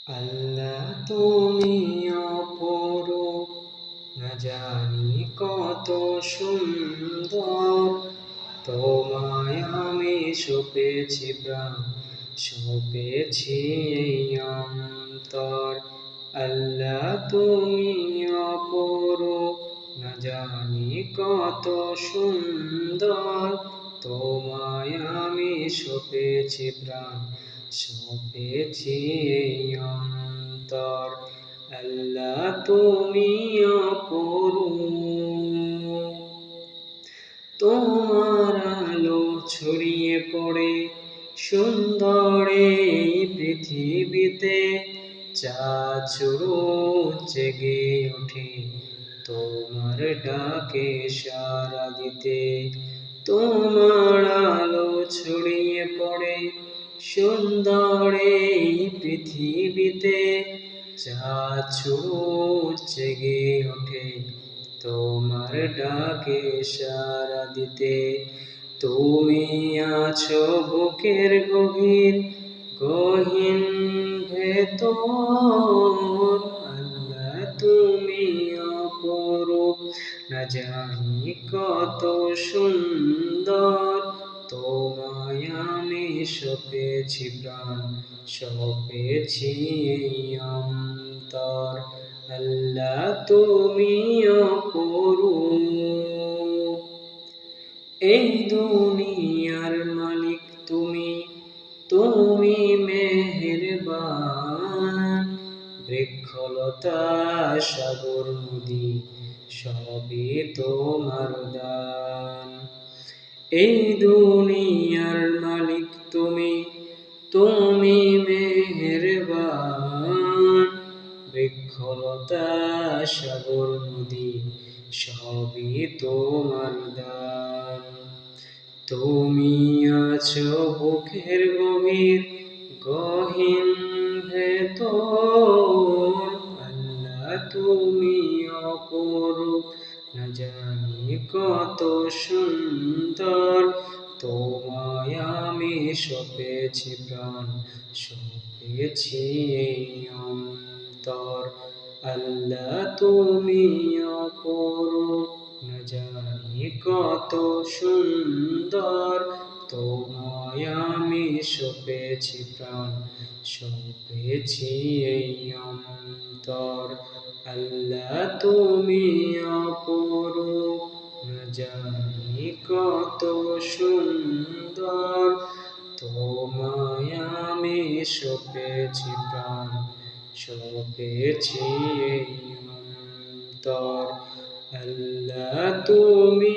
আল্লাহ তুমি অপরূপ, না জানি কত সুন্দর। তোমায় আমি সপেছি প্রাণ, সপেছি এই অন্তর। আল্লাহ তুমি অপরূপ, না জানি কত সুন্দর। তোমায় আমি সপেছি প্রাণ, সপেছি এই অন্তর। আল্লাহ তুমি অপরূপ, তোমার আলো ছড়িয়ে পড়ে সুন্দর এই পৃথিবীতে। চাঁদ রোজ জেগে ওঠে তোমার ডাকে সাড়া দিতে। তোমার আলো ছড়িয়ে পড়ে সুন্দর এই পৃথিবীতে। চাঁদ রোজ জেগে ওঠে তোমার ডাকে সাড়া দিতে। তুমি আছো বুকের গভীর গহীন ভেতর। আল্লাহ তুমি অপরূপ, না জানি কত সুন্দর। তোমায় আমি সপেছি প্রাণ, সপেছি এই অন্তর। আল্লাহ তুমি অপরূপ, এই দুনিয়ার মালিক তুমি, তুমি মেহেরবান। বৃক্ষলতা সাগর নদী সবই তোমার দান। এই দুনিয়ার মালিক তুমি, তুমি মেহেরবান। বৃক্ষলতা সাগর নদী সবই তোমার দান। তুমি আছো বুকের গভীর গহীন ভেতর। আল্লাহ তুমি অপরূপ, না জানি কত সুন্দর। তোমায় আমি সপেছি প্রাণ, সপেছি এই অন্তর। আল্লাহ তুমি অপরূপ, না জানি কত সুন্দর। তোমায় আমি সপেছি প্রাণ, সপেছি এই অন্তর। আল্লাহ তুমি অপরূপ, না জানি কত সুন্দর। তোমায় আমি সপেছি প্রাণ, সপেছি এই অন্তর। আল্লাহ তুমি